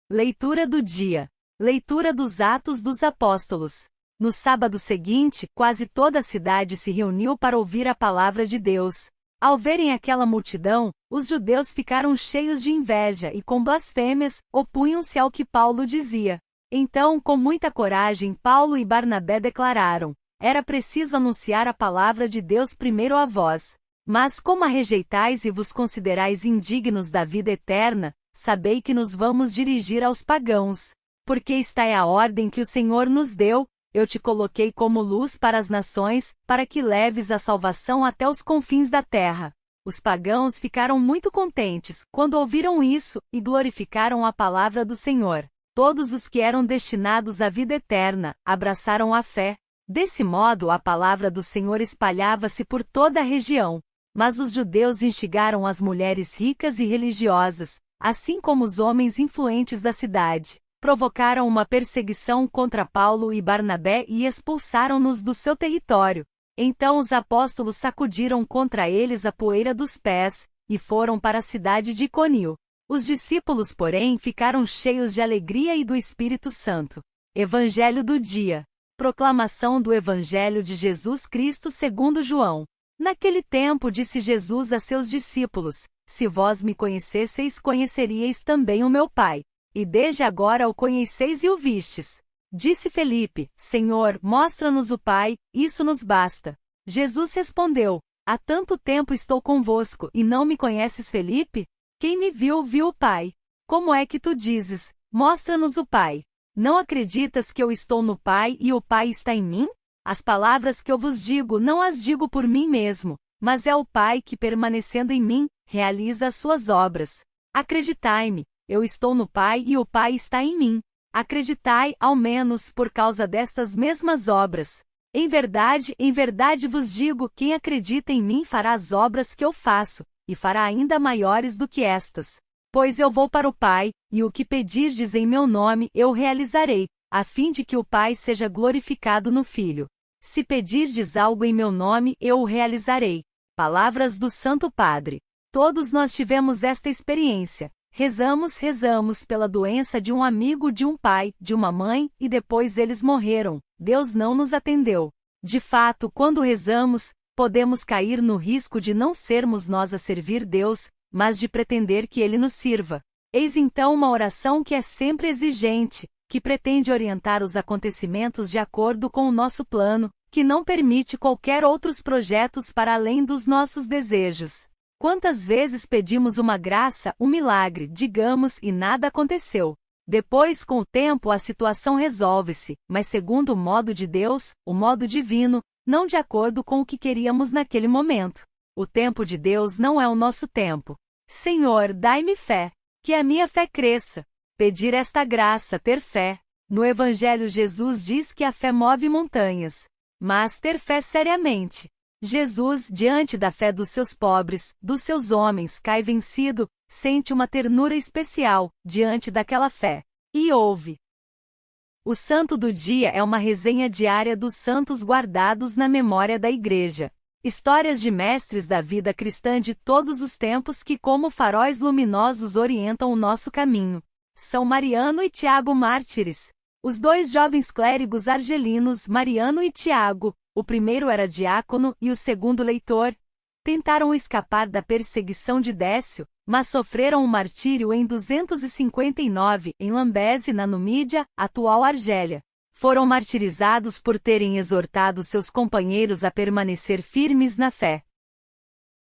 Leitura do dia. Leitura dos Atos dos Apóstolos. No sábado seguinte, quase toda a cidade se reuniu para ouvir a palavra de Deus. Ao verem aquela multidão, os judeus ficaram cheios de inveja e com blasfêmias, opunham-se ao que Paulo dizia. Então, com muita coragem, Paulo e Barnabé declararam: era preciso anunciar a palavra de Deus primeiro a vós. Mas como a rejeitais e vos considerais indignos da vida eterna, sabei que nos vamos dirigir aos pagãos. Porque esta é a ordem que o Senhor nos deu: eu te coloquei como luz para as nações, para que leves a salvação até os confins da terra. Os pagãos ficaram muito contentes quando ouviram isso, e glorificaram a palavra do Senhor. Todos os que eram destinados à vida eterna abraçaram a fé. Desse modo, a palavra do Senhor espalhava-se por toda a região. Mas os judeus instigaram as mulheres ricas e religiosas, assim como os homens influentes da cidade. Provocaram uma perseguição contra Paulo e Barnabé e expulsaram-nos do seu território. Então os apóstolos sacudiram contra eles a poeira dos pés, e foram para a cidade de Iconio. Os discípulos, porém, ficaram cheios de alegria e do Espírito Santo. Evangelho do dia. Proclamação do Evangelho de Jesus Cristo segundo João. Naquele tempo disse Jesus a seus discípulos: se vós me conhecesseis, conheceríeis também o meu Pai. E desde agora o conheceis e o vistes. Disse Felipe: Senhor, mostra-nos o Pai, isso nos basta. Jesus respondeu: há tanto tempo estou convosco e não me conheces, Felipe? Quem me viu, viu o Pai. Como é que tu dizes: mostra-nos o Pai? Não acreditas que eu estou no Pai e o Pai está em mim? As palavras que eu vos digo não as digo por mim mesmo, mas é o Pai que, permanecendo em mim, realiza as suas obras. Acreditai-me, eu estou no Pai e o Pai está em mim. Acreditai, ao menos, por causa destas mesmas obras. Em verdade vos digo, quem acredita em mim fará as obras que eu faço, e fará ainda maiores do que estas. Pois eu vou para o Pai, e o que pedirdes em meu nome eu realizarei, a fim de que o Pai seja glorificado no Filho. Se pedirdes algo em meu nome eu o realizarei. Palavras do Santo Padre. Todos nós tivemos esta experiência. Rezamos pela doença de um amigo, de um pai, de uma mãe, e depois eles morreram. Deus não nos atendeu. De fato, quando rezamos, podemos cair no risco de não sermos nós a servir Deus, mas de pretender que Ele nos sirva. Eis então uma oração que é sempre exigente, que pretende orientar os acontecimentos de acordo com o nosso plano, que não permite qualquer outros projetos para além dos nossos desejos. Quantas vezes pedimos uma graça, um milagre, digamos, e nada aconteceu. Depois, com o tempo, a situação resolve-se, mas segundo o modo de Deus, o modo divino, não de acordo com o que queríamos naquele momento. O tempo de Deus não é o nosso tempo. Senhor, dai-me fé, que a minha fé cresça. Pedir esta graça, ter fé. No Evangelho Jesus diz que a fé move montanhas. Mas ter fé seriamente. Jesus, diante da fé dos seus pobres, dos seus homens, cai vencido, sente uma ternura especial, diante daquela fé. E ouve. O Santo do Dia é uma resenha diária dos santos guardados na memória da Igreja. Histórias de mestres da vida cristã de todos os tempos que, como faróis luminosos, orientam o nosso caminho. São Mariano e Tiago mártires. Os dois jovens clérigos argelinos, Mariano e Tiago, o primeiro era diácono e o segundo leitor, tentaram escapar da perseguição de Décio, mas sofreram o martírio em 259, em Lambese, na Numídia, atual Argélia. Foram martirizados por terem exortado seus companheiros a permanecer firmes na fé.